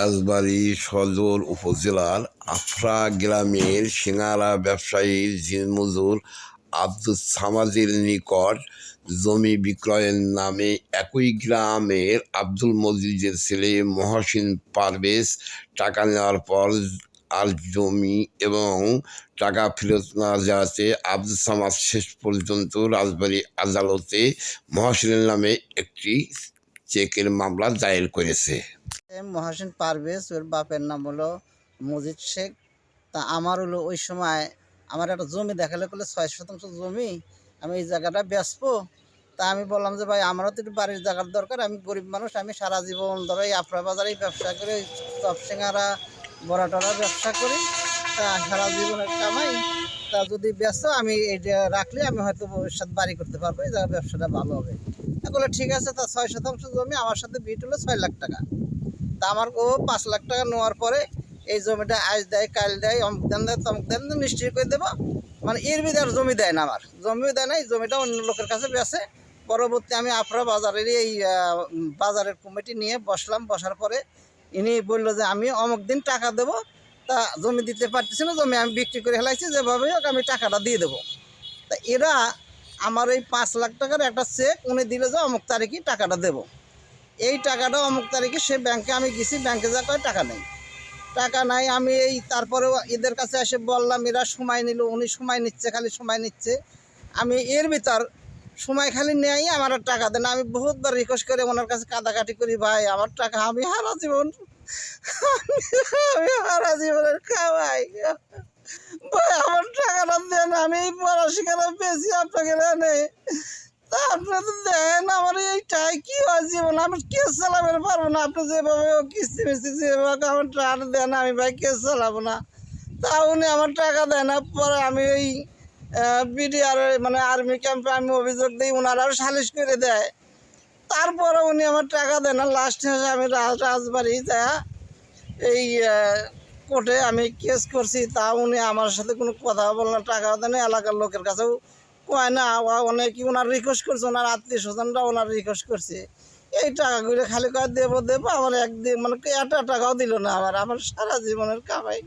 রাজবাড়ী সদর উপজেলার আফরা গ্রামের সিঙ্গারা ব্যবসায়ী দিনমজুর আব্দুস সামাদের নিকট জমি বিক্রয়ের নামে একই গ্রামের আব্দুল মজিদের ছেলে মহসিন পারভেজ টাকা নেওয়ার পর আর জমি এবং টাকা ফেরত না যাওয়াতে আব্দুল সামাদ শেষ পর্যন্ত রাজবাড়ী আদালতে মহসিনের নামে একটি চেকের মামলা দায়ের করেছে। মহসিন পারভেজ, ওর বাপের নাম হলো মজিদ শেখ। তা আমার হলো ওই সময় আমার একটা জমি দেখালে করলে 6 শতাংশ জমি, আমি এই জায়গাটা বেচবো। তা আমি বললাম যে ভাই আমারও তো একটু বাড়ির জায়গার দরকার, আমি গরিব মানুষ, আমি সারা জীবন ধরো এই আফরা বাজারেই ব্যবসা করি, চপ সিঙ্গারা বড়া টড়া ব্যবসা করি, তা সারা জীবনের কামাই। তা যদি ব্যস্ত আমি এইটা রাখলে আমি হয়তো ভবিষ্যৎ বাড়ি করতে পারবো, এই জায়গার ব্যবসাটা ভালো হবে। বলে ঠিক আছে। তা 6 শতাংশ জমি আমার সাথে বিট হলো 6 লাখ টাকা। তা আমার ও 5 লাখ টাকা নেওয়ার পরে এই জমিটা আজ দেয়, কাল দেয়, অমুক দেন দেয়, তমুক দেন দেয়, নিশ্চয় করে দেবো। মানে এর ভিতরে আর জমি দেয় না, আমার জমিও দেয় না, এই জমিটা অন্য লোকের কাছে বেচে। পরবর্তী আমি আফরা বাজারের এই বাজারের কমিটি নিয়ে বসলাম, বসার পরে ইনি বললো যে আমি অমুক দিন টাকা দেবো। তা জমি দিতে পারতেছি না, জমি আমি বিক্রি করে ফেলাইছি, যেভাবে হোক আমি টাকাটা দিয়ে দেবো। তা এরা আমার এই 5 লাখ টাকার একটা চেক উনি দিলে যে অমুক তারিখে টাকাটা দেবো। এই টাকাটা অমুক তারিখে সে ব্যাংকে আমি গেছি, ব্যাংকে যা করে টাকা নেই, টাকা নাই। আমি এই তারপরেও এদের কাছে এসে বললাম, এরা সময় নিল, উনি সময় নিচ্ছে, খালি সময় নিচ্ছে। আমি এর ভিতর সময় খালি নেই, আমার আর টাকা দেন। আমি বহুতবার রিকোয়েস্ট করে ওনার কাছে কাঁদাকাটি করি, ভাই আমার টাকা, আমি সারা জীবন আমি সারা জীবনের খাওয়াই, ভাই আমার টাকাটা দেন, আমি এই পড়াশোনা বেশি আপনাকে নেই। তা আপনারা তো দেন, আমার এইটাই কি হয় জীবন, আমি কেস চালাতে পারবো না। আপনি যেভাবে কিস্তি মিস্তি যেভাবে আমার টাকা দেন, আমি ভাই কেস চালাবো না। তা উনি আমার টাকা দেয় না। পরে আমি ওই বিডিআর মানে আর্মি ক্যাম্পে আমি অভিযোগ দিই, ওনারাও সালিশ করে দেয়। তারপরে উনি আমার টাকা দেয় না। লাস্ট শেষে আমি রাজবাড়ি যা এই কোর্টে আমি কেস করছি, তা উনি আমার সাথে কোনো কথা বলে না, টাকা দেয় না। এলাকার লোকের কাছেও কয় না, অনেকে ওনার রিকোয়েস্ট করছে, ওনার আত্মীয় স্বজনরা ওনার রিকোয়েস্ট করছে, এই টাকাগুলো খালি কয় দেবো দেবো, আমার একদিন মানে একটা টাকাও দিল না। আমার সারা জীবনের কামাই।